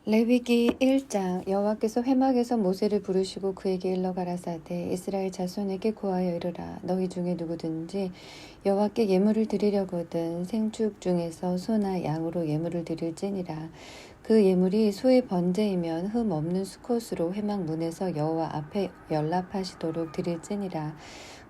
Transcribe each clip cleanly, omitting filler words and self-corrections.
레위기 1장. 여호와께서 회막에서 모세를 부르시고 그에게 일러 가라사대 이스라엘 자손에게 고하여 이르라. 너희 중에 누구든지 여호와께 예물을 드리려거든 생축 중에서 소나 양으로 예물을 드릴지니라. 그 예물이 소의 번제이면 흠 없는 수컷으로 회막 문에서 여호와 앞에 연락하시도록 드릴지니라.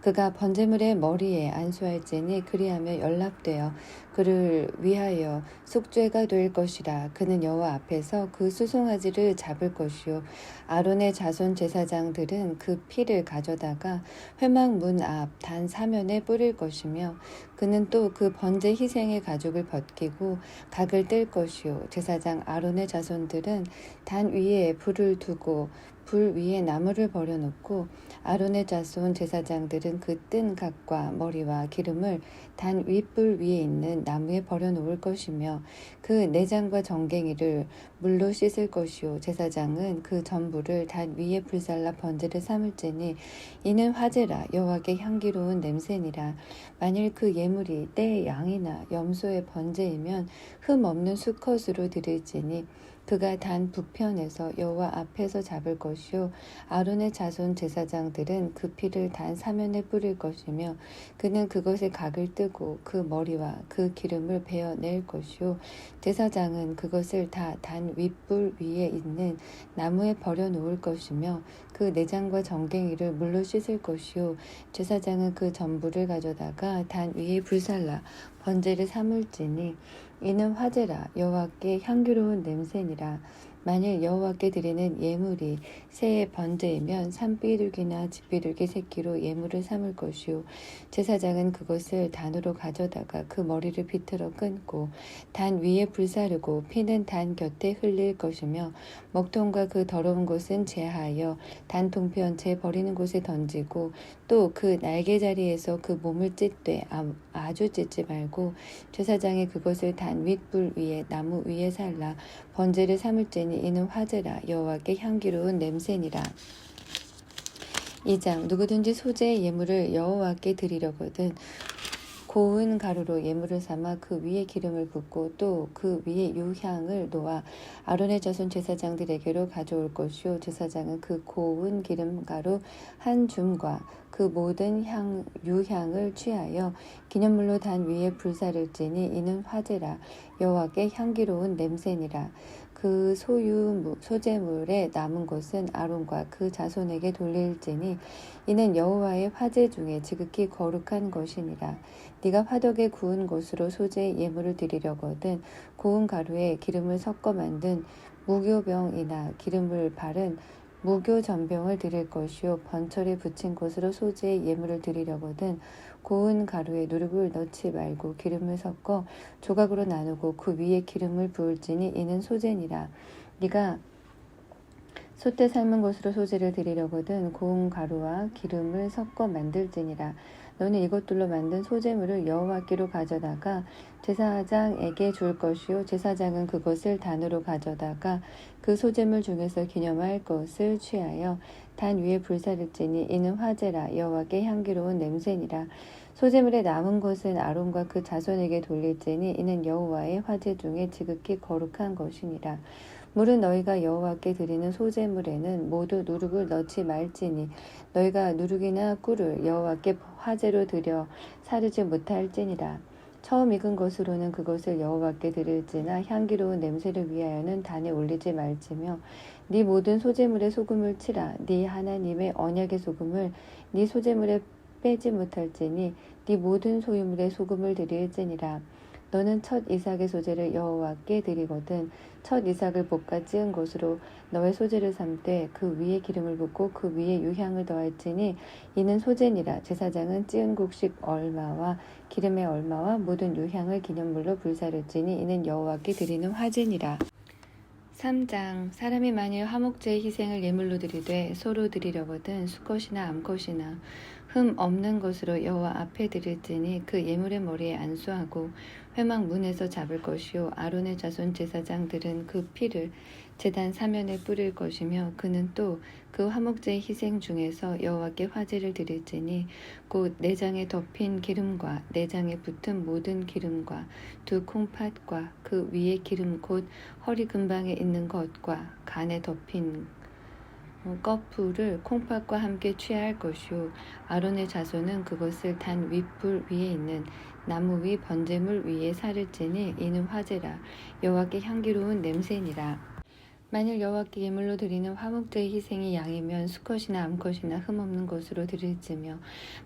그가 번제물의 머리에 안수할지니 그리하며 연락되어 그를 위하여 속죄가 될 것이라. 그는 여호와 앞에서 그 수송아지를 잡을 것이요 아론의 자손 제사장들은 그 피를 가져다가 회막 문 앞 단 사면에 뿌릴 것이며 그는 또 그 번제 희생의 가죽을 벗기고 각을 뗄 것이요 제사장 아론의 자손들은 단 위에 불을 두고 불 위에 나무를 버려놓고 아론의 자손 제사장들은 그 뜬 각과 머리와 기름을 단 윗불 위에 있는 나무에 버려놓을 것이며 그 내장과 정갱이를 물로 씻을 것이요 제사장은 그 전부를 단 위에 불살라 번제를 삼을지니 이는 화제라. 여호와께 향기로운 냄새니라. 만일 그 예물이 떼의 양이나 염소의 번제이면 흠 없는 수컷으로 드릴지니 그가 단 북편에서 여호와 앞에서 잡을 것이요 아론의 자손 제사장들은 그 피를 단 사면에 뿌릴 것이며 그는 그것에 각을 뜨고 그 머리와 그 기름을 베어낼 것이요 제사장은 그것을 다 단 윗불 위에 있는 나무에 버려놓을 것이며 그 내장과 정갱이를 물로 씻을 것이요 제사장은 그 전부를 가져다가 단 위에 불살라 번제를 삼을지니 이는 화제라. 여호와께 향기로운 냄새니라. 만일 여호와께 드리는 예물이 새의 번제이면 산비둘기나 집비둘기 새끼로 예물을 삼을 것이요 제사장은 그것을 단으로 가져다가 그 머리를 비틀어 끊고 단 위에 불사르고 피는 단 곁에 흘릴 것이며 먹통과 그 더러운 것은 제하여 단 동편째 버리는 곳에 던지고 또 그 날개자리에서 그 몸을 찢되 아주 찢지 말고 제사장이 그것을 단 윗불 위에 나무 위에 살라 번제를 삼을지니 이는 화제라. 여호와께 향기로운 냄새니라. 2장. 누구든지 소재의 예물을 여호와께 드리려거든 고운 가루로 예물을 삼아 그 위에 기름을 붓고 또 그 위에 유향을 놓아 아론의 자손 제사장들에게로 가져올 것이요 제사장은 그 고운 기름가루 한 줌과 그 모든 유향을 취하여 기념물로 단 위에 불사를지니 이는 화제라. 여호와께 향기로운 냄새니라. 그 소재물에 남은 것은 아론과 그 자손에게 돌릴지니 이는 여호와의 화제 중에 지극히 거룩한 것이니라. 네가 화덕에 구운 것으로 소재의 예물을 드리려거든 고운 가루에 기름을 섞어 만든 무교병이나 기름을 바른 무교전병을 드릴 것이요 번철에 붙인 것으로 소재의 예물을 드리려거든 고운 가루에 누룩을 넣지 말고 기름을 섞어 조각으로 나누고 그 위에 기름을 부을지니 이는 소재니라. 네가 솥대 삶은 것으로 소재를 드리려거든 고운 가루와 기름을 섞어 만들지니라. 너는 이것들로 만든 소재물을 여호와께로 가져다가 제사장에게 줄 것이요 제사장은 그것을 단으로 가져다가 그 소재물 중에서 기념할 것을 취하여 단 위에 불사를지니 이는 화제라. 여호와께 향기로운 냄새니라. 소재물에 남은 것은 아론과 그 자손에게 돌릴지니 이는 여호와의 화제 중에 지극히 거룩한 것이니라. 물은 너희가 여호와께 드리는 소재물에는 모두 누룩을 넣지 말지니 너희가 누룩이나 꿀을 여호와께 화제로 드려 사르지 못할지니라. 처음 익은 것으로는 그것을 여호와께 드릴지나 향기로운 냄새를 위하여는 단에 올리지 말지며 네 모든 소재물에 소금을 치라. 네 하나님의 언약의 소금을 네 소재물에 빼지 못할지니 네 모든 소유물에 소금을 드릴지니라. 너는 첫 이삭의 소재를 여호와께 드리거든 첫 이삭을 볶아 찌은 것으로 너의 소재를 삼되 그 위에 기름을 붓고 그 위에 유향을 더할지니 이는 소재니라. 제사장은 찌은 곡식 얼마와 기름의 얼마와 모든 유향을 기념물로 불사를지니 이는 여호와께 드리는 화제니라. 3장. 사람이 만일 화목제의 희생을 예물로 드리되 소로 드리려거든 수컷이나 암컷이나 흠 없는 것으로 여호와 앞에 드릴지니 그 예물의 머리에 안수하고 회막 문에서 잡을 것이요 아론의 자손 제사장들은 그 피를 제단 사면에 뿌릴 것이며 그는 또 그 화목제의 희생 중에서 여호와께 화제를 드릴지니 곧 내장에 덮인 기름과 내장에 붙은 모든 기름과 두 콩팥과 그 위에 기름 곧 허리 근방에 있는 것과 간에 덮인 꺼풀을 콩팥과 함께 취할 것이요 아론의 자손은 그것을 단 윗불 위에 있는 나무 위 번제물 위에 살을 찌니 이는 화제라 여호와께 향기로운 냄새니라. 만일 여호와께 예물로 드리는 화목제의 희생이 양이면 수컷이나 암컷이나 흠없는 것으로 드릴지며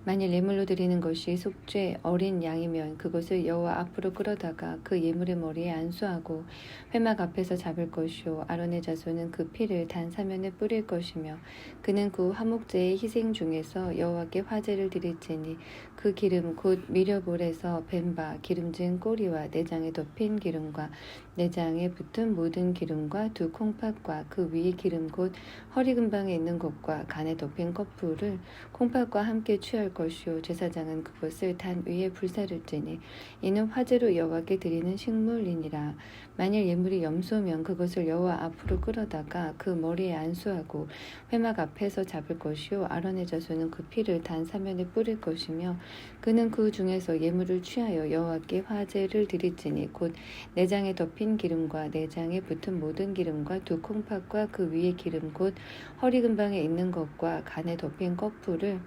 만일 예물로 드리는 것이 속죄 어린 양이면 그것을 여호와 앞으로 끌어다가 그 예물의 머리에 안수하고 회막 앞에서 잡을 것이요 아론의 자손은 그 피를 단 사면에 뿌릴 것이며 그는 그 화목제의 희생 중에서 여호와께 화제를 드릴지니 그 기름 곧 미려볼에서 뱀바 기름진 꼬리와 내장에 덮인 기름과 내장에 붙은 모든 기름과 두 콩팥과 그 위에 기름 곧 허리 근방에 있는 것과 간에 덮인 꺼풀을 콩팥과 함께 취할 것이요 제사장은 그것을 단 위에 불사를 찌니 이는 화제로 여호와께 드리는 식물이니라. 만일 예물이 염소면 그것을 여호와 앞으로 끌어다가 그 머리에 안수하고 회막 앞에서 잡을 것이요 아론의 자손은 그 피를 단 사면에 뿌릴 것이며 그는 그 중에서 예물을 취하여 여호와께 화제를 드릴지니 곧 내장에 덮인 기름과 내장에 붙은 모든 기름과 두 콩팥과 그 위에 기름 곧 허리 근방에 있는 것과 간에 덮인 꺼풀을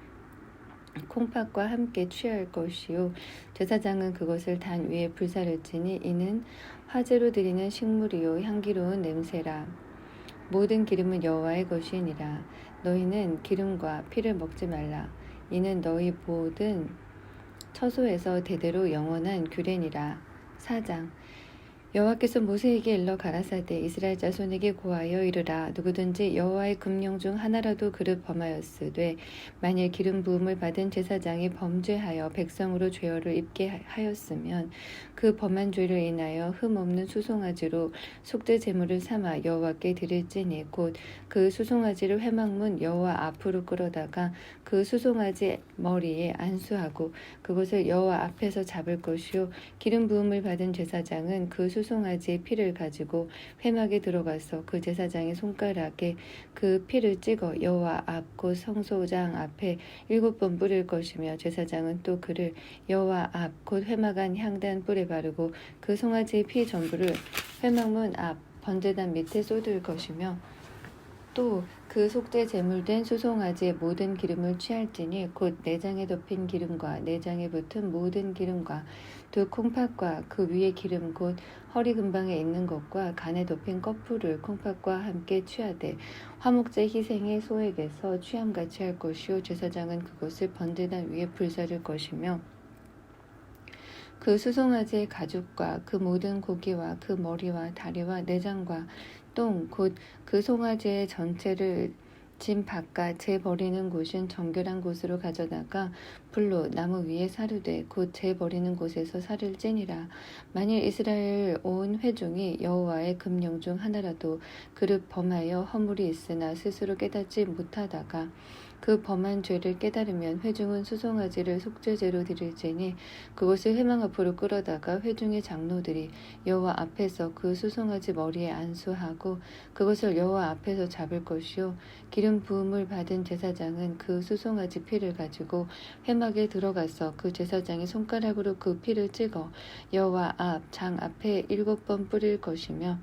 콩팥과 함께 취할 것이요 제사장은 그것을 단 위에 불사를 찌니 이는 화제로 드리는 식물이요 향기로운 냄새라. 모든 기름은 여호와의 것이니라. 너희는 기름과 피를 먹지 말라. 이는 너희 모든 처소에서 대대로 영원한 규례니라. 4장 여호와께서 모세에게 일러 가라사대 이스라엘 자손에게 고하여 이르라 누구든지 여호와의 금령 중 하나라도 그릇 범하였으되 만일 기름 부음을 받은 제사장이 범죄하여 백성으로 죄어를 입게 하였으면 그 범한 죄를 인하여 흠 없는 수송아지로 속죄 제물을 삼아 여호와께 드릴지니 곧 그 수송아지를 회막문 여호와 앞으로 끌어다가 그 수송아지 머리에 안수하고 그것을 여호와 앞에서 잡을 것이요 기름 부음을 받은 제사장은 그 수송아지의 피를 가지고 회막에 들어가서 그 제사장의 손가락에 그 피를 찍어 여호와 앞 곧 성소장 앞에 7번 뿌릴 것이며 제사장은 또 그를 여호와 앞 곧 회막 안 향단 뿔에 바르고 그 송아지의 피 전부를 회막문 앞 번제단 밑에 쏟을 것이며 또 그 속죄 제물된 수송아지의 모든 기름을 취할지니 곧 내장에 덮인 기름과 내장에 붙은 모든 기름과 두 콩팥과 그 위에 기름 곧 허리 근방에 있는 것과 간에 덮인 꺼풀을 콩팥과 함께 취하되 화목제 희생의 소액에서 취함같이 할 것이요 제사장은 그것을 번제단 위에 불사를 것이며 그 수송아지의 가죽과 그 모든 고기와 그 머리와 다리와 내장과 똥 곧 그 송아지의 전체를 짐 바깥 재 버리는 곳은 정결한 곳으로 가져다가 불로 나무 위에 사르되 곧 재 버리는 곳에서 살을 찌니라. 만일 이스라엘 온 회중이 여호와의 금령 중 하나라도 그릇 범하여 허물이 있으나 스스로 깨닫지 못하다가 그 범한 죄를 깨달으면 회중은 수송아지를 속죄제로 드릴지니 그것을 회막 앞으로 끌어다가 회중의 장로들이 여호와 앞에서 그 수송아지 머리에 안수하고 그것을 여호와 앞에서 잡을 것이요 기름 부음을 받은 제사장은 그 수송아지 피를 가지고 회막에 들어가서 그 제사장의 손가락으로 그 피를 찍어 여호와 앞 장 앞에 7번 뿌릴 것이며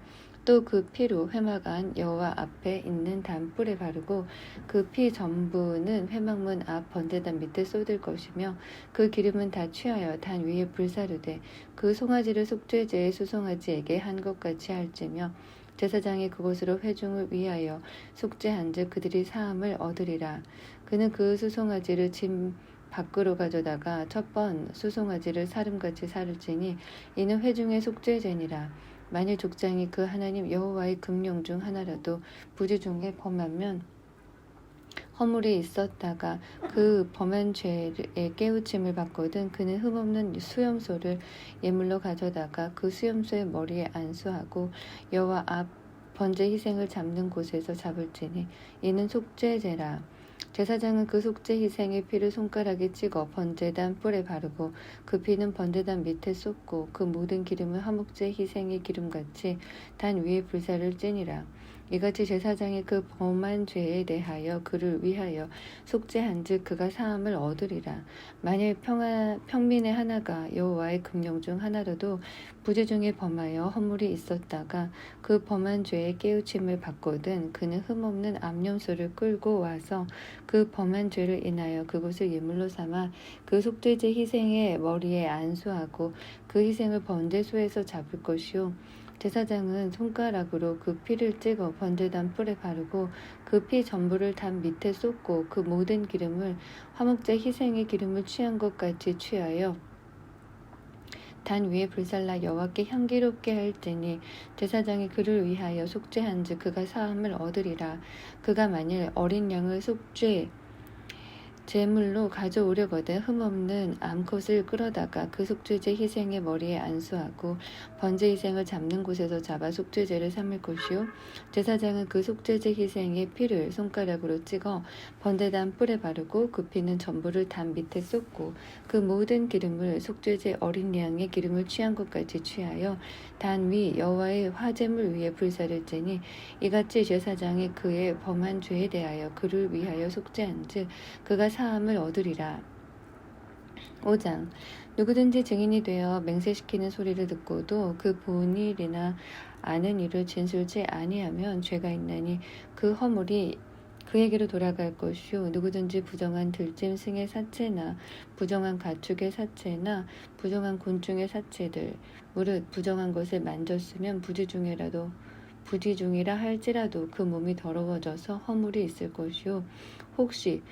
또 그 피로 회막 안 여호와 앞에 있는 단뿔에 바르고 그 피 전부는 회막문 앞 번제단 밑에 쏟을 것이며 그 기름은 다 취하여 단 위에 불사르되 그 송아지를 속죄제의 수송아지에게 한 것 같이 할지며 제사장이 그곳으로 회중을 위하여 속죄한즉 그들이 사함을 얻으리라. 그는 그 수송아지를 짐 밖으로 가져다가 첫 번 수송아지를 사름같이 사를지니 이는 회중의 속죄제니라. 만일 족장이 그 하나님 여호와의 금령 중 하나라도 부지 중에 범하면 허물이 있었다가 그 범한 죄의 깨우침을 받거든 그는 흠없는 수염소를 예물로 가져다가 그 수염소의 머리에 안수하고 여호와 앞 번제 희생을 잡는 곳에서 잡을지니 이는 속죄제라. 제사장은 그 속죄 희생의 피를 손가락에 찍어 번제단 뿔에 바르고 그 피는 번제단 밑에 쏟고 그 모든 기름을 화목제 희생의 기름같이 단 위에 불사를 찌니라. 이같이 제사장이 그 범한 죄에 대하여 그를 위하여 속죄한즉 그가 사함을 얻으리라. 만일 평민의 하나가 여호와의 금령 중 하나라도 부재 중에 범하여 허물이 있었다가 그 범한 죄에 깨우침을 받거든 그는 흠없는 암염소를 끌고 와서 그 범한 죄를 인하여 그것을 예물로 삼아 그 속죄제 희생의 머리에 안수하고 그 희생을 번제소에서 잡을 것이요 제사장은 손가락으로 그 피를 찍어 번제단 뿔에 바르고 그 피 전부를 단 밑에 쏟고 그 모든 기름을 화목제 희생의 기름을 취한 것 같이 취하여 단 위에 불살라 여호와께 향기롭게 할지니 제사장이 그를 위하여 속죄한즉 그가 사함을 얻으리라. 그가 만일 어린 양을 속죄 제물로 가져오려거든 흠없는 암컷을 끌어다가 그 속죄제 희생의 머리에 안수하고 번제 희생을 잡는 곳에서 잡아 속죄제를 삼을 것이요 제사장은 그 속죄제 희생의 피를 손가락으로 찍어 번제단 뿔에 바르고 그 피는 전부를 단 밑에 쏟고 그 모든 기름을 속죄제 어린 양의 기름을 취한 것 같이 취하여 단 위 여호와의 화제물 위에 불사를 찌니 이같이 제사장이 그의 범한 죄에 대하여 그를 위하여 속죄한즉 그가 사함을 얻으리라. 5장 누구든지 증인이 되어 맹세시키는 소리를 듣고도 그 본 일이나 아는 일을 진술치 아니하면 죄가 있나니 그 허물이 그에게로 돌아갈 것이요 누구든지 부정한 들짐승의 사체나 부정한 가축의 사체나 부정한 곤충의 사체들 무릇 부정한 것을 만졌으면 부지중이라 할지라도 그 몸이 더러워져서 허물이 있을 것이요 혹시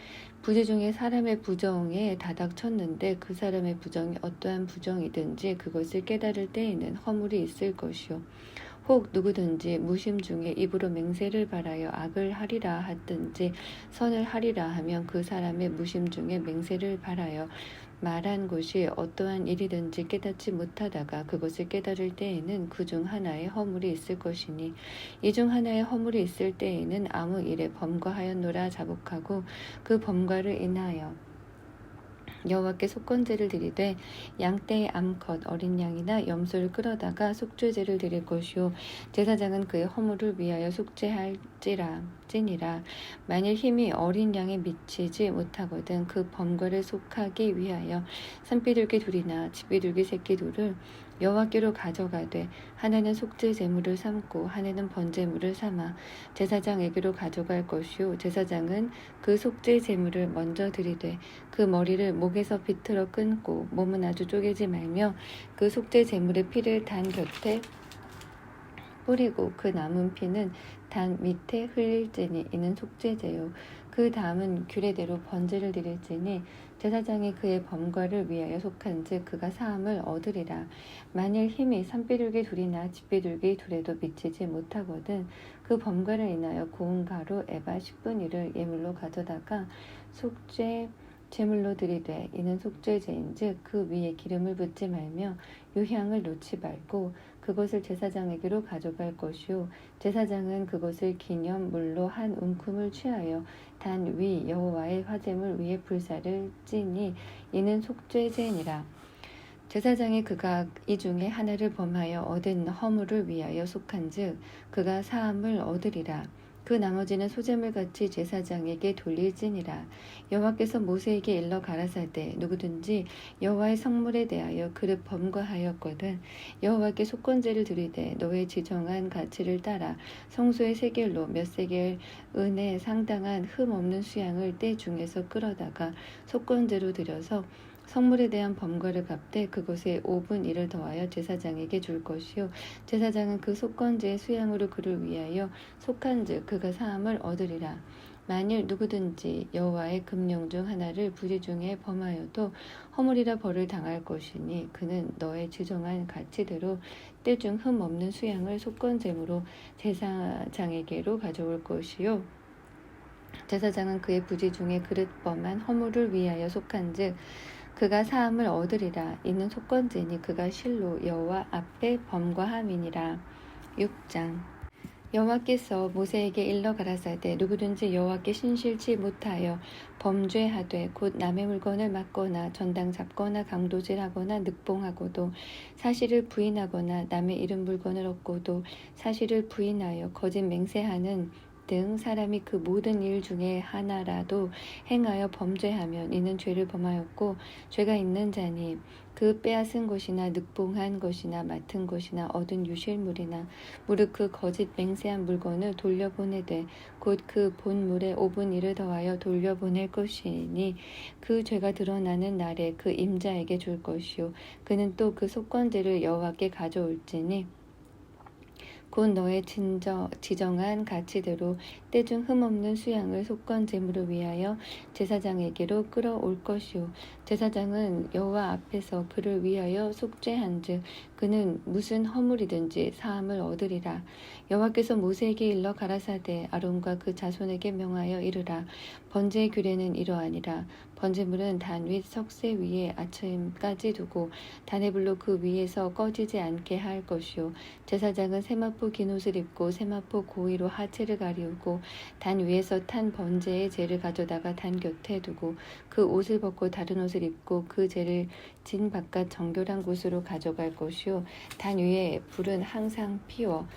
부지중에 사람의 부정에 다닥쳤는데 그 사람의 부정이 어떠한 부정이든지 그것을 깨달을 때에는 허물이 있을 것이요 혹 누구든지 무심 중에 입으로 맹세를 바라여 악을 하리라 하든지 선을 하리라 하면 그 사람의 무심 중에 맹세를 바라여 말한 것이 어떠한 일이든지 깨닫지 못하다가 그것을 깨달을 때에는 그 중 하나의 허물이 있을 것이니 이 중 하나의 허물이 있을 때에는 아무 일에 범과하였노라 자복하고 그 범과를 인하여 여호와께 속건제를 드리되 양떼의 암컷 어린 양이나 염소를 끌어다가 속죄제를 드릴 것이요 제사장은 그의 허물을 위하여 속죄할지니라 만일 힘이 어린 양에 미치지 못하거든 그 범과를 속하기 위하여 산비둘기 둘이나 집비둘기 새끼 둘을 여호와께로 가져가되 하나는 속죄 제물을 삼고 하나는 번제물을 삼아 제사장에게로 가져갈 것이요 제사장은 그 속죄 제물을 먼저 드리되 그 머리를 목에서 비틀어 끊고 몸은 아주 쪼개지 말며 그 속죄 제물의 피를 단 곁에 뿌리고 그 남은 피는 단 밑에 흘릴지니 이는 속죄제요 그 다음은 규례대로 번제를 드릴지니 제사장이 그의 범과를 위하여 속한즉 그가 사함을 얻으리라. 만일 힘이 산비둘기 둘이나 집비둘기 둘에도 미치지 못하거든 그 범과를 인하여 고운 가루 에바 10분위를 예물로 가져다가 속죄 제물로 드리되 이는 속죄제인즉 그 위에 기름을 붓지 말며 유향을 놓지 말고 그것을 제사장에게로 가져갈 것이요 제사장은 그것을 기념물로 한 움큼을 취하여 단 위 여호와의 화제물 위에 불사를 찌니 이는 속죄제니라. 제사장이 그가 이 중에 하나를 범하여 얻은 허물을 위하여 속한즉 그가 사함을 얻으리라. 그 나머지는 소재물같이 제사장에게 돌릴지니라. 여호와께서 모세에게 일러 가라사대 누구든지 여호와의 성물에 대하여 그를 범과하였거든 여호와께 속건제를 드리되 너의 지정한 가치를 따라 성소의 세겔로 몇 세겔 은에 상당한 흠 없는 수양을 때 중에서 끌어다가 속건제로 드려서 성물에 대한 범과를 갚되 그것에 5분 1을 더하여 제사장에게 줄 것이요 제사장은 그 속건제의 수양으로 그를 위하여 속한즉 그가 사함을 얻으리라. 만일 누구든지 여호와의 금령 중 하나를 부지 중에 범하여도 허물이라 벌을 당할 것이니 그는 너의 지정한 가치대로 때중 흠 없는 수양을 속건제물로 제사장에게로 가져올 것이요 제사장은 그의 부지 중에 그릇 범한 허물을 위하여 속한즉 그가 사함을 얻으리라. 이는 속건제니 그가 실로 여호와 앞에 범과함이니라. 6장 여호와께서 모세에게 일러 가라사대 누구든지 여호와께 신실치 못하여 범죄하되 곧 남의 물건을 막거나 전당 잡거나 강도질하거나 늑봉하고도 사실을 부인하거나 남의 이름 물건을 얻고도 사실을 부인하여 거짓 맹세하는 등 사람이 그 모든 일 중에 하나라도 행하여 범죄하면 이는 죄를 범하였고 죄가 있는 자니 그 빼앗은 것이나 늑봉한 것이나 맡은 것이나 얻은 유실물이나 무릇 그 거짓 맹세한 물건을 돌려보내되 곧 그 본물에 5분 일을 더하여 돌려보낼 것이니 그 죄가 드러나는 날에 그 임자에게 줄 것이요 그는 또 그 속건제를 여호와께 가져올지니 곧 너의 지정한 가치대로 때중 흠없는 수양을 속건 제물을 위하여 제사장에게로 끌어올 것이요 제사장은 여호와 앞에서 그를 위하여 속죄한즉 그는 무슨 허물이든지 사함을 얻으리라. 여호와께서 모세에게 일러 가라사대 아론과 그 자손에게 명하여 이르라. 번제의 규례는 이러하니라. 번제물은 단 윗 석쇠 위에 아침까지 두고 단의 불로 그 위에서 꺼지지 않게 할 것이요 제사장은 세마포 긴 옷을 입고 세마포 고위로 하체를 가리우고 단 위에서 탄 번제의 재를 가져다가 단 곁에 두고 그 옷을 벗고 다른 옷을 입고 그 재를 진 바깥 정결한 곳으로 가져갈 것이요 단 위에 불은 항상 피워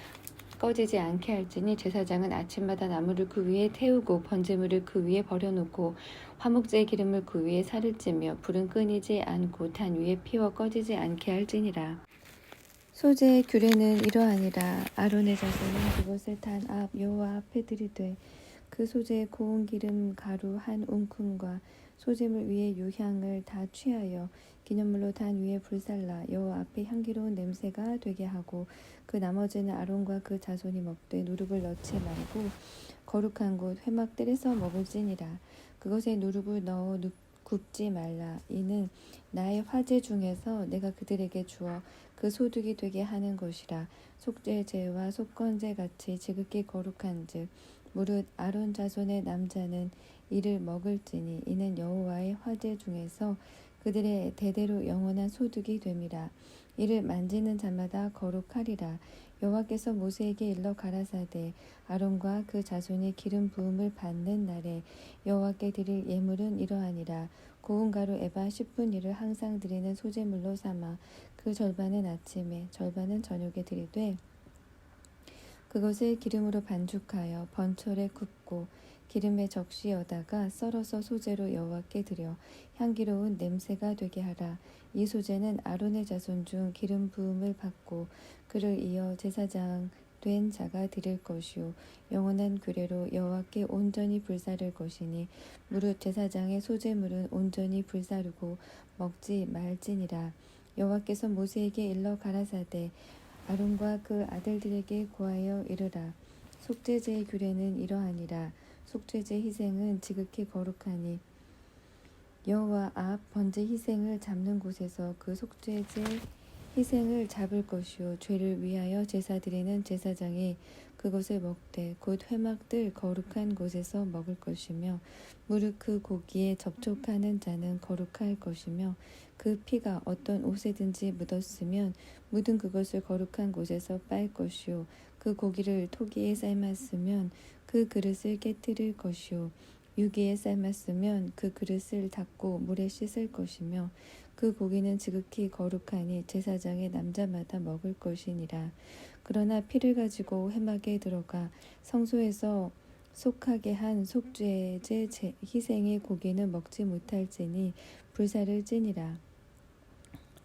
꺼지지 않게 할지니 제사장은 아침마다 나무를 그 위에 태우고 번제물을 그 위에 버려놓고 화목제의 기름을 그 위에 살을 찌며 불은 끊이지 않고 단 위에 피워 꺼지지 않게 할지니라. 소제의 규례는 이러하니라. 아론의 자손은 그것을 단 앞 여호와 앞에 들이되 그 소제의 고운 기름 가루 한 움큼과 소제물 위에 유향을 다 취하여 기념물로 단 위에 불살라 여호와 앞에 향기로운 냄새가 되게 하고 그 나머지는 아론과 그 자손이 먹되 누룩을 넣지 말고 거룩한 곳 회막들에서 먹을지니라. 그것에 누룩을 넣어 굽지 말라. 이는 나의 화제 중에서 내가 그들에게 주어 그 소득이 되게 하는 것이라. 속죄제와 속건제 같이 지극히 거룩한즉 무릇 아론 자손의 남자는 이를 먹을지니 이는 여호와의 화제 중에서 그들의 대대로 영원한 소득이 됨이라. 이를 만지는 자마다 거룩하리라. 여호와께서 모세에게 일러 가라사대 아론과 그 자손이 기름 부음을 받는 날에 여호와께 드릴 예물은 이러하니라. 고운 가루 에바 10분위를 항상 드리는 소제물로 삼아 그 절반은 아침에 절반은 저녁에 드리되 그것을 기름으로 반죽하여 번철에 굽고 기름에 적시어다가 썰어서 소제로 여호와께 드려 향기로운 냄새가 되게 하라. 이 소제는 아론의 자손 중 기름 부음을 받고 그를 이어 제사장 된 자가 드릴 것이요 영원한 규례로 여호와께 온전히 불사를 것이니 무릇 제사장의 소제물은 온전히 불사르고 먹지 말지니라. 여호와께서 모세에게 일러 가라사대 아론과 그 아들들에게 고하여 이르라. 속죄제의 규례는 이러하니라. 속죄제 희생은 지극히 거룩하니 여호와 앞 번제 희생을 잡는 곳에서 그 속죄제 희생을 잡을 것이요 죄를 위하여 제사 드리는 제사장이 그것을 먹되 곧 회막들 거룩한 곳에서 먹을 것이며 무릇 그 고기에 접촉하는 자는 거룩할 것이며 그 피가 어떤 옷에든지 묻었으면 묻은 그것을 거룩한 곳에서 빨 것이요 그 고기를 토기에 삶았으면 그 그릇을 깨뜨릴 것이요 유기에 삶았으면 그 그릇을 닦고 물에 씻을 것이며 그 고기는 지극히 거룩하니 제사장의 남자마다 먹을 것이니라. 그러나 피를 가지고 회막에 들어가 성소에서 속하게 한 속죄제 희생의 고기는 먹지 못할지니 불사를 찌니라.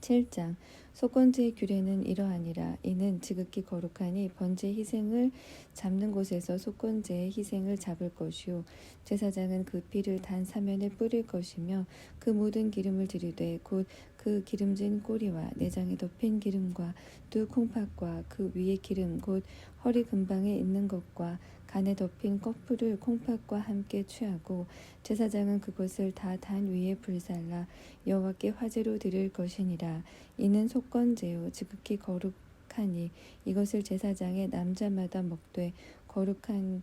7장 속건제의 규례는 이러하니라. 이는 지극히 거룩하니 번제 희생을 잡는 곳에서 속건제의 희생을 잡을 것이요 제사장은 그 피를 단 사면에 뿌릴 것이며 그 모든 기름을 들이되 곧 그 기름진 꼬리와 내장에 덮인 기름과 두 콩팥과 그 위에 기름 곧 허리 근방에 있는 것과 간에 덮인 꺼풀을 콩팥과 함께 취하고 제사장은 그것을 다 단 위에 불살라 여호와께 화제로 드릴 것이니라. 이는 속건제요 지극히 거룩하니 이것을 제사장의 남자마다 먹되 거룩한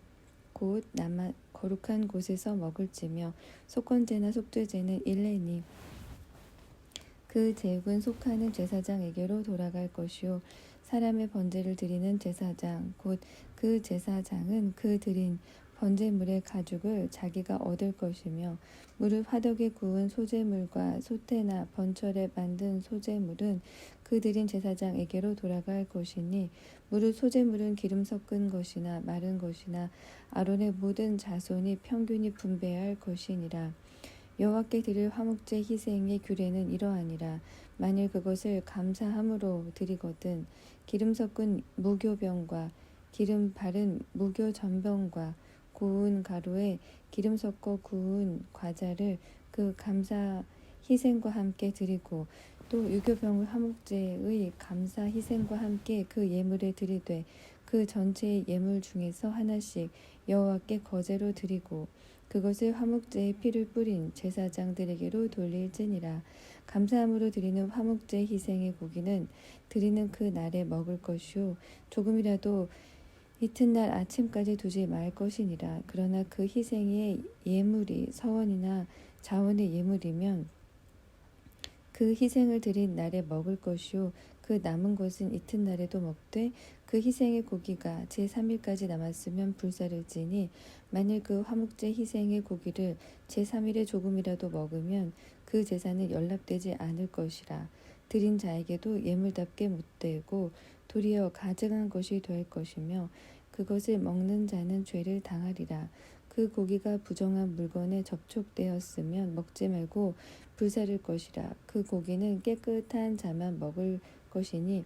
곳에서 먹을지며 속건제나 속죄제는 일례니 그 제육은 속하는 제사장에게로 돌아갈 것이요 사람의 번제를 드리는 제사장 곧 그 제사장은 그 드린 번제물의 가죽을 자기가 얻을 것이며 무릇 화덕에 구운 소제물과 소태나 번철에 만든 소제물은 그 드린 제사장에게로 돌아갈 것이니 무릇 소제물은 기름 섞은 것이나 마른 것이나 아론의 모든 자손이 평균히 분배할 것이니라. 여호와께 드릴 화목제 희생의 규례는 이러하니라. 만일 그것을 감사함으로 드리거든 기름 섞은 무교병과 기름 바른 무교전병과 고운 가루에 기름 섞어 구운 과자를 그 감사 희생과 함께 드리고 또 유교병을 화목제의 감사 희생과 함께 그 예물에 드리되 그 전체의 예물 중에서 하나씩 여호와께 거제로 드리고 그것을 화목제의 피를 뿌린 제사장들에게로 돌릴지니라. 감사함으로 드리는 화목제 희생의 고기는 드리는 그 날에 먹을 것이요 조금이라도 이튿날 아침까지 두지 말 것이니라. 그러나 그 희생의 예물이 서원이나 자원의 예물이면 그 희생을 드린 날에 먹을 것이요 그 남은 것은 이튿날에도 먹되 그 희생의 고기가 제3일까지 남았으면 불사를 지니 만일 그 화목제 희생의 고기를 제3일에 조금이라도 먹으면 그 제사는 연락되지 않을 것이라. 드린 자에게도 예물답게 못되고 도리어 가증한 것이 될 것이며 그것을 먹는 자는 죄를 당하리라. 그 고기가 부정한 물건에 접촉되었으면 먹지 말고 불사를 것이라. 그 고기는 깨끗한 자만 먹을 것이니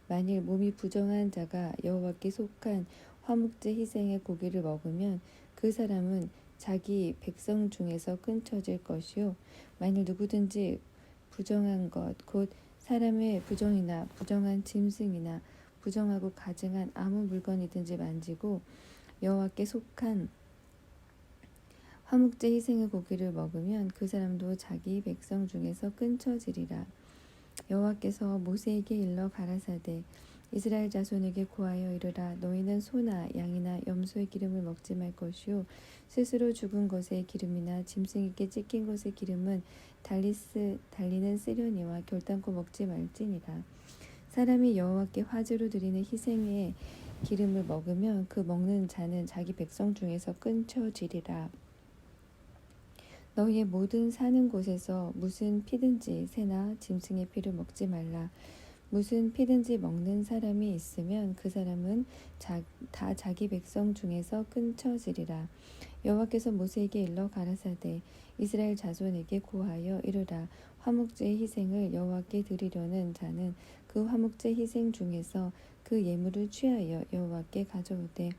만일 몸이 부정한 자가 여호와께 속한 화목제 희생의 고기를 먹으면 그 사람은 자기 백성 중에서 끊쳐질 것이요 만일 누구든지 부정한 것 곧 사람의 부정이나 부정한 짐승이나 부정하고 가증한 아무 물건이든지 만지고 여호와께 속한 화목제 희생의 고기를 먹으면 그 사람도 자기 백성 중에서 끊쳐지리라. 여호와께서 모세에게 일러 가라사대 이스라엘 자손에게 고하여 이르라. 너희는 소나 양이나 염소의 기름을 먹지 말 것이요 스스로 죽은 것의 기름이나 짐승에게 찢긴 것의 기름은 달리는 쓰려니와 결단코 먹지 말지니라. 사람이 여호와께 화제로 드리는 희생의 기름을 먹으면 그 먹는 자는 자기 백성 중에서 끊쳐지리라. 너희의 모든 사는 곳에서 무슨 피든지 새나 짐승의 피를 먹지 말라. 무슨 피든지 먹는 사람이 있으면 그 사람은 다 자기 백성 중에서 끊쳐지리라. 여호와께서 모세에게 일러 가라사대 이스라엘 자손에게 고하여 이르라. 화목제의 희생을 여호와께 드리려는 자는 그 화목제 희생 중에서 그 예물을 취하여 여호와께 가져오되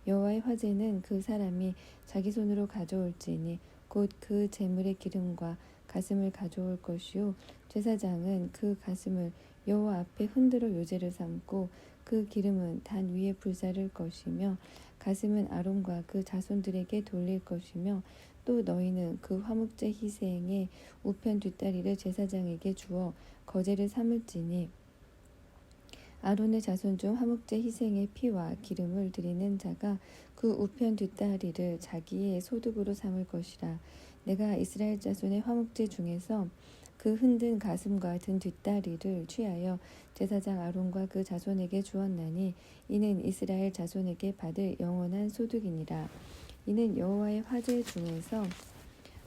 여호와의 화제는 그 사람이 자기 손으로 가져올지니 곧 그 제물의 기름과 가슴을 가져올 것이요 제사장은 그 가슴을 여호와 앞에 흔들어 요제를 삼고 그 기름은 단 위에 불사를 것이며 가슴은 아론과 그 자손들에게 돌릴 것이며 또 너희는 그 화목제 희생의 우편 뒷다리를 제사장에게 주어 거제를 삼을지니 아론의 자손 중 화목제 희생의 피와 기름을 드리는 자가 그 우편 뒷다리를 자기의 소득으로 삼을 것이라. 내가 이스라엘 자손의 화목제 중에서 그 흔든 가슴과 든 뒷다리를 취하여 제사장 아론과 그 자손에게 주었나니 이는 이스라엘 자손에게 받을 영원한 소득이니라. 이는 여호와의 화제 중에서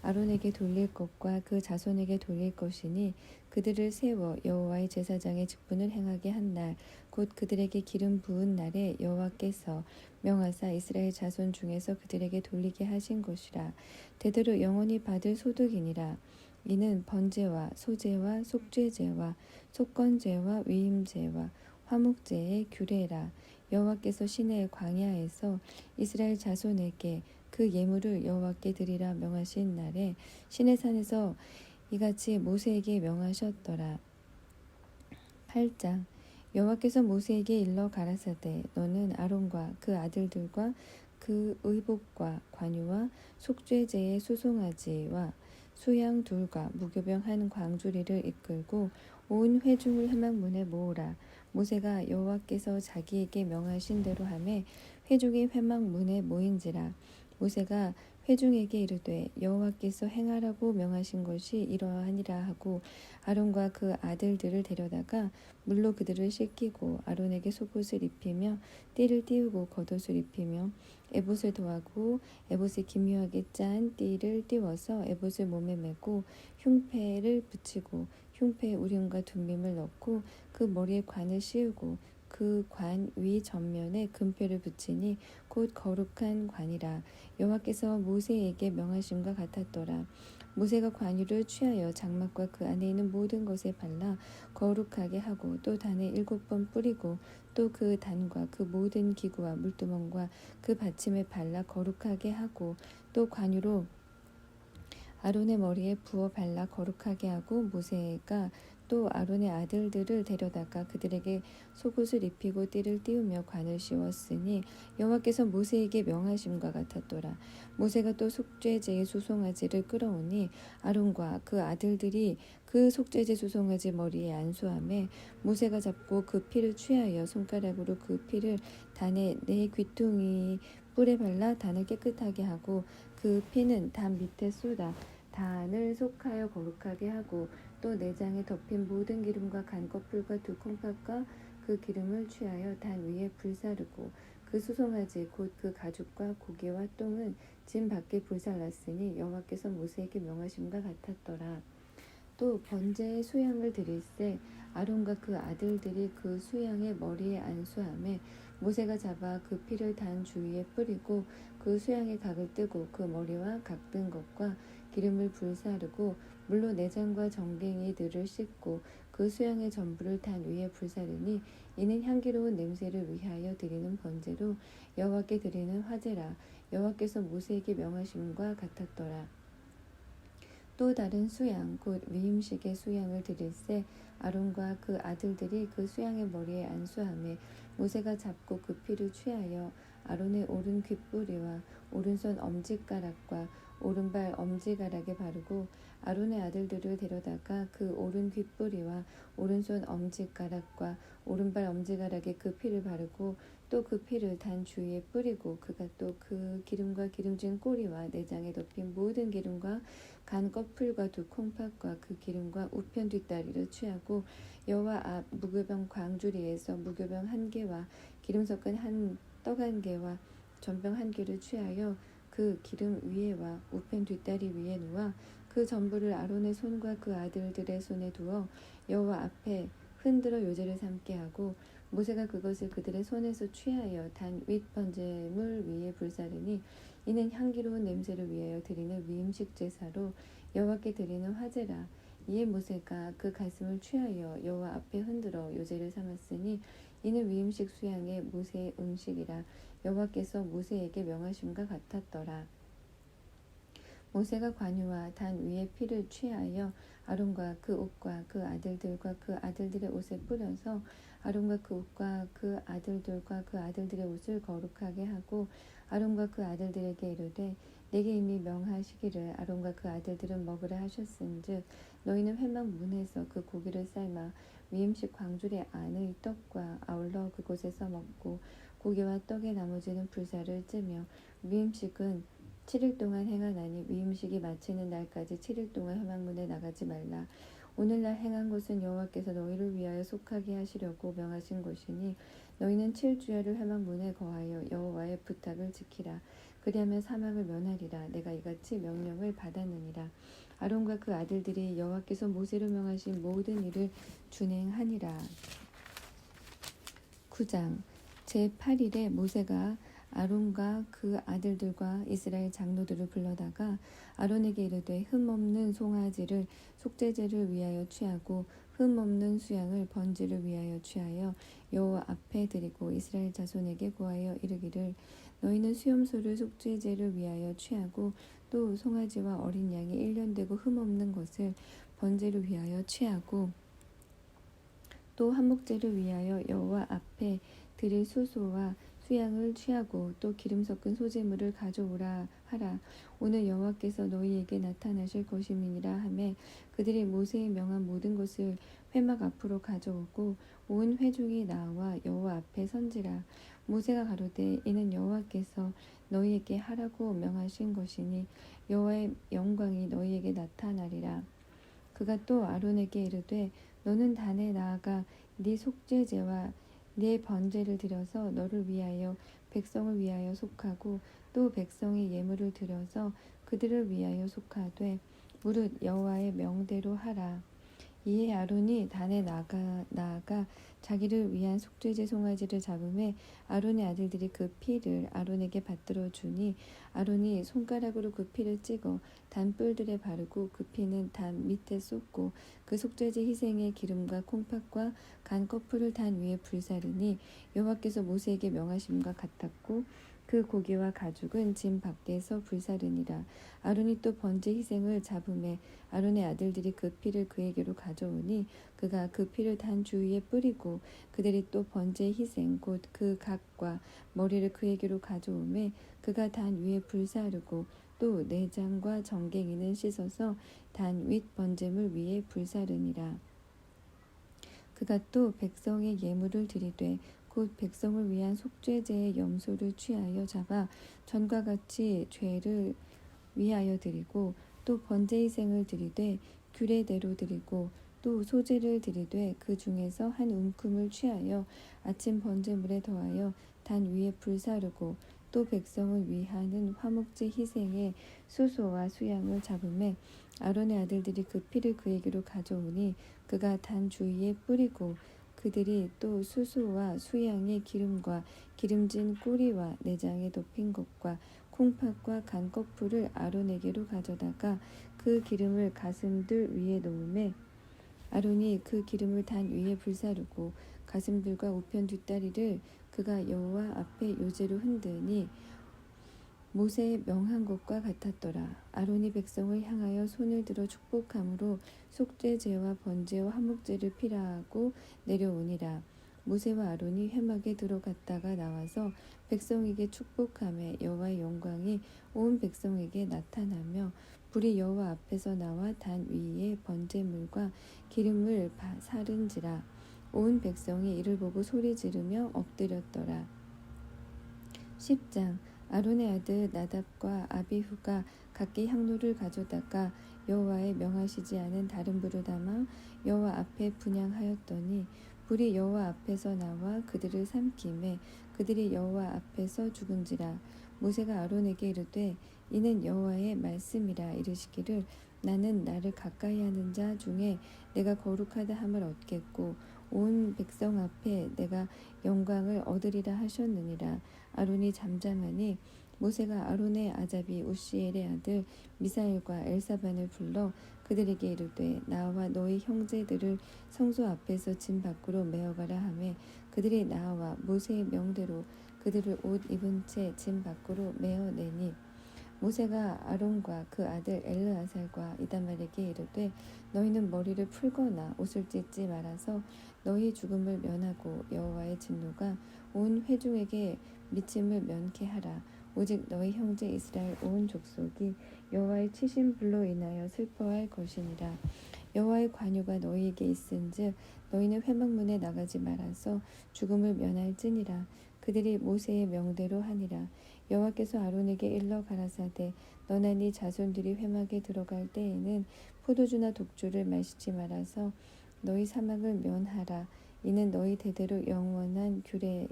아론에게 돌릴 것과 그 자손에게 돌릴 것이니 그들을 세워 여호와의 제사장의 직분을 행하게 한 날 곧 그들에게 기름 부은 날에 여호와께서 명하사 이스라엘 자손 중에서 그들에게 돌리게 하신 것이라. 대대로 영원히 받을 소득이니라. 이는 번제와 소제와 속죄제와 속건제와 위임제와 화목제의 규례라. 여호와께서 시내 광야에서 이스라엘 자손에게 그 예물을 여호와께 드리라 명하신 날에 시내산에서 이같이 모세에게 명하셨더라. 8장 여호와께서 모세에게 일러 가라사대 너는 아론과 그 아들들과 그 의복과 관유와 속죄제의 수송아지와 수양 둘과 무교병 한 광주리를 이끌고 온 회중을 회막문에 모으라. 모세가 여호와께서 자기에게 명하신 대로 하매 회중이 회막문에 모인지라. 모세가 회중에게 이르되 여호와께서 행하라고 명하신 것이 이러하니라 하고 아론과 그 아들들을 데려다가 물로 그들을 씻기고 아론에게 속옷을 입히며 띠를 띄우고 겉옷을 입히며 에봇을 더하고 에봇에 기묘하게 짠 띠를 띄워서 에봇을 몸에 메고 흉패를 붙이고 흉패에 우림과 둠밈을 넣고 그 머리에 관을 씌우고 그 관 위 전면에 금패를 붙이니 곧 거룩한 관이라. 여호와께서 모세에게 명하심과 같았더라. 모세가 관유를 취하여 장막과 그 안에 있는 모든 것에 발라 거룩하게 하고 또 단에 7번 뿌리고 또 그 단과 그 모든 기구와 물두멍과 그 받침에 발라 거룩하게 하고 또 관유로 아론의 머리에 부어 발라 거룩하게 하고 모세가 또 아론의 아들들을 데려다가 그들에게 속옷을 입히고 띠를 띄우며 관을 씌웠으니 여호와께서 모세에게 명하심과 같았더라. 모세가 또 속죄제의 수송아지를 끌어오니 아론과 그 아들들이 그 속죄제 수송아지 머리에 안수하매 모세가 잡고 그 피를 취하여 손가락으로 그 피를 단의 네 귀퉁이 뿔에 발라 단을 깨끗하게 하고 그 피는 단 밑에 쏟아 단을 속하여 거룩하게 하고 또 내장에 덮인 모든 기름과 간꺼풀과 두 콩팥과 그 기름을 취하여 단 위에 불사르고 그 수송아지 곧 그 가죽과 고기와 똥은 진 밖에 불살랐으니 여호와께서 모세에게 명하심과 같았더라. 또 번제의 수양을 드릴새 아론과 그 아들들이 그 수양의 머리에 안수하매 모세가 잡아 그 피를 단 주위에 뿌리고 그 수양의 각을 뜨고 그 머리와 각든 것과 기름을 불사르고 물로 내장과 정갱이들을 씻고 그 수양의 전부를 단 위에 불사르니 이는 향기로운 냄새를 위하여 드리는 번제로 여호와께 드리는 화제라. 여호와께서 모세에게 명하심과 같았더라. 또 다른 수양 곧 위임식의 수양을 드릴새 아론과 그 아들들이 그 수양의 머리에 안수하매 모세가 잡고 그 피를 취하여 아론의 오른 귓뿌리와 오른손 엄지가락과 오른발 엄지가락에 바르고 아론의 아들들을 데려다가 그 오른 귓뿌리와 오른손 엄지가락과 오른발 엄지가락에 그 피를 바르고 또 그 피를 단 주위에 뿌리고 그가 또 그 기름과 기름진 꼬리와 내장에 덮인 모든 기름과 간 껍풀과 두 콩팥과 그 기름과 우편 뒷다리를 취하고 여호와 앞 무교병 광주리에서 무교병 1개와 기름 섞은 한 떡 1개와 전병 1개를 취하여 그 기름 위에와 우편 뒷다리 위에 놓아 그 전부를 아론의 손과 그 아들들의 손에 두어 여호와 앞에 흔들어 요제를 삼게 하고 모세가 그것을 그들의 손에서 취하여 단 윗 번제물 위에 불사르니 이는 향기로운 냄새를 위하여 드리는 위임식 제사로 여호와께 드리는 화제라. 이에 모세가 그 가슴을 취하여 여호와 앞에 흔들어 요제를 삼았으니 이는 위임식 수양의 모세의 음식이라. 여호와께서 모세에게 명하심과 같았더라. 모세가 관유와 단 위에 피를 취하여 아론과 그 옷과 그 아들들과 그 아들들의 옷에 뿌려서 아론과 그 옷과 그 아들들과 그 아들들의 옷을 거룩하게 하고 아론과 그 아들들에게 이르되 내게 이미 명하시기를 아론과 그 아들들은 먹으라 하셨은즉 너희는 회막 문에서 그 고기를 삶아 위임식 광주리 안의 떡과 아울러 그곳에서 먹고 고기와 떡의 나머지는 불사를 찌며 위임식은 7일 동안 행하나니 위임식이 마치는 날까지 7일 동안 회막문에 나가지 말라. 오늘날 행한 것은 여호와께서 너희를 위하여 속하게 하시려고 명하신 것이니 너희는 7주야를 회막문에 거하여 여호와의 부탁을 지키라. 그리하면 사망을 면하리라. 내가 이같이 명령을 받았느니라. 아론과 그 아들들이 여호와께서 모세로 명하신 모든 일을 준행하니라. 9장 제8일에 모세가 아론과 그 아들들과 이스라엘 장로들을 불러다가 아론에게 이르되 흠없는 송아지를 속죄제를 위하여 취하고 흠없는 수양을 번제를 위하여 취하여 여호와 앞에 드리고 이스라엘 자손에게 고하여 이르기를 너희는 수염소를 속죄제를 위하여 취하고 또 송아지와 어린 양이 1년 되고 흠없는 것을 번제를 위하여 취하고 또 한목제를 위하여 여호와 앞에 드릴 수소와 수양을 취하고 또 기름 섞은 소제물을 가져오라 하라. 오늘 여호와께서 너희에게 나타나실 것임이니라 하매 그들이 모세의 명한 모든 것을 회막 앞으로 가져오고 온 회중이 나와 여호와 앞에 선지라. 모세가 가로되 이는 여호와께서 너희에게 하라고 명하신 것이니 여호와의 영광이 너희에게 나타나리라. 그가 또 아론에게 이르되 너는 단에 나아가 네 속죄제와 네 번제를 드려서 너를 위하여 백성을 위하여 속하고 또 백성의 예물을 드려서 그들을 위하여 속하되 무릇 여호와의 명대로 하라. 이에 아론이 단에 나아가 자기를 위한 속죄제 송아지를 잡음에 아론의 아들들이 그 피를 아론에게 받들어 주니 아론이 손가락으로 그 피를 찍어 단뿔들에 바르고 그 피는 단 밑에 쏟고 그 속죄제 희생의 기름과 콩팥과 간 거풀을 단 위에 불사르니 여호와께서 모세에게 명하심과 같았고 그 고기와 가죽은 짐 밖에서 불사르니라. 아론이 또 번제 희생을 잡음에 아론의 아들들이 그 피를 그에게로 가져오니 그가 그 피를 단 주위에 뿌리고 그들이 또 번제 희생 곧 그 각과 머리를 그에게로 가져오매 그가 단 위에 불사르고 또 내장과 정갱이는 씻어서 단 윗 번제물 위에 불사르니라. 그가 또 백성의 예물을 드리되 곧 백성을 위한 속죄제의 염소를 취하여 잡아 전과 같이 죄를 위하여 드리고 또 번제 희생을 드리되 규례대로 드리고 또 소제를 드리되 그 중에서 한 움큼을 취하여 아침 번제물에 더하여 단 위에 불사르고 또 백성을 위하는 화목제 희생의 수소와 수양을 잡음에 아론의 아들들이 그 피를 그에게로 가져오니 그가 단 주위에 뿌리고 그들이 또 수소와 수양의 기름과 기름진 꼬리와 내장에 덮인 것과 콩팥과 간 거풀을 아론에게로 가져다가 그 기름을 가슴들 위에 놓음에 아론이 그 기름을 단 위에 불사르고 가슴들과 우편 뒷다리를 그가 여호와 앞에 요제로 흔드니 모세의 명한 것과 같았더라. 아론이 백성을 향하여 손을 들어 축복함으로 속죄제와 번제와 화목제를 피라하고 내려오니라. 모세와 아론이 회막에 들어갔다가 나와서 백성에게 축복하며 여호와의 영광이 온 백성에게 나타나며 불이 여호와 앞에서 나와 단 위에 번제물과 기름을 사른지라. 온 백성이 이를 보고 소리 지르며 엎드렸더라. 10장 아론의 아들 나답과 아비후가 각기 향로를 가져다가 여호와의 명하시지 않은 다른 불을 담아 여호와 앞에 분향하였더니 불이 여호와 앞에서 나와 그들을 삼키매 그들이 여호와 앞에서 죽은지라. 모세가 아론에게 이르되 이는 여호와의 말씀이라. 이르시기를 나는 나를 가까이 하는 자 중에 내가 거룩하다 함을 얻겠고 온 백성 앞에 내가 영광을 얻으리라 하셨느니라. 아론이 잠잠하니 모세가 아론의 아잡이 우시엘의 아들 미사엘과 엘사반을 불러 그들에게 이르되 나와 너희 형제들을 성소 앞에서 짐 밖으로 메어가라 하매 그들이 나와 모세의 명대로 그들을 옷 입은 채 짐 밖으로 메어내니 모세가 아론과 그 아들 엘르아살과 이다말에게 이르되 너희는 머리를 풀거나 옷을 찢지 말아서 너희 죽음을 면하고 여호와의 진노가 온 회중에게 미침을 면케 하라. 오직 너희 형제 이스라엘 온 족속이 여호와의 치신 불로 인하여 슬퍼할 것이니라. 여호와의 관유가 너희에게 있은즉 너희는 회막문에 나가지 말아서 죽음을 면할지니라. 그들이 모세의 명대로 하니라. 여호와께서 아론에게 일러 가라사대 너나 네 자손들이 회막에 들어갈 때에는 포도주나 독주를 마시지 말아서 너희 사막을 면하라. 이는 너희 대대로 영원한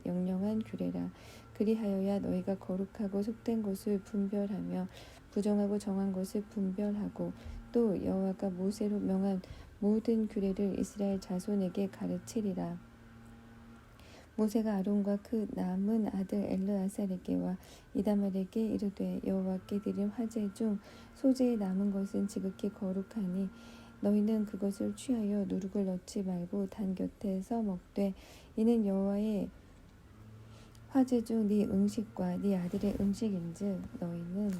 영영한 규례라. 그리하여야 너희가 거룩하고 속된 것을 분별하며 부정하고 정한 것을 분별하고 또 여호와가 모세로 명한 모든 규례를 이스라엘 자손에게 가르치리라. 모세가 아론과 그 남은 아들 엘르아살에게와 이다말에게 이르되 여호와께 드린 화제 중 소재에 남은 것은 지극히 거룩하니 너희는 그것을 취하여 누룩을 넣지 말고 단 곁에서 먹되 이는 여호와의 화제 중 네 음식과 네 아들의 음식인즉 너희는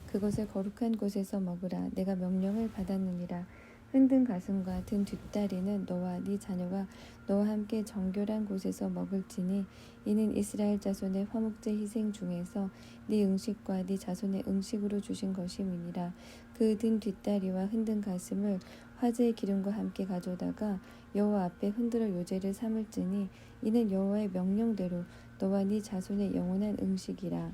그것을 거룩한 곳에서 먹으라. 내가 명령을 받았느니라. 흔든 가슴과 든 뒷다리는 너와 네 자녀가 너와 함께 정결한 곳에서 먹을지니 이는 이스라엘 자손의 화목제 희생 중에서 네 음식과 네 자손의 음식으로 주신 것임이니라. 그 든 뒷다리와 흔든 가슴을 화제의 기름과 함께 가져다가 여호와 앞에 흔들어 요제를 삼을지니 이는 여호와의 명령대로 너와 네 자손의 영원한 음식이라.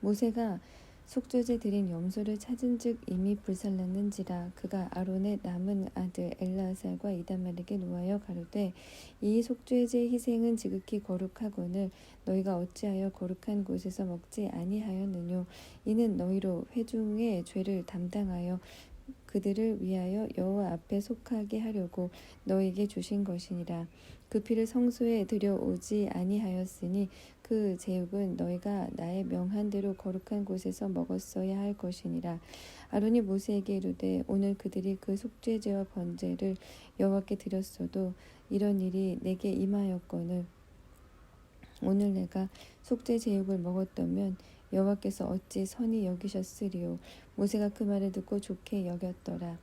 모세가 속죄제 드린 염소를 찾은즉 이미 불살랐는지라. 그가 아론의 남은 아들 엘르아살과 이다말에게 노하여 가로되 이 속죄제 희생은 지극히 거룩하거늘 너희가 어찌하여 거룩한 곳에서 먹지 아니하였느뇨. 이는 너희로 회중의 죄를 담당하여 그들을 위하여 여호와 앞에 속하게 하려고 너에게 주신 것이니라. 그 피를 성소에 들여오지 아니하였으니 그 제육은 너희가 나의 명한 대로 거룩한 곳에서 먹었어야 할 것이니라. 아론이 모세에게 이르되 오늘 그들이 그 속죄제와 번제를 여호와께 드렸어도 이런 일이 내게 임하였거늘 오늘 내가 속죄 제육을 먹었다면 여호와께서 어찌 선히 여기셨으리요. 모세가 그 말을 듣고 좋게 여겼더라.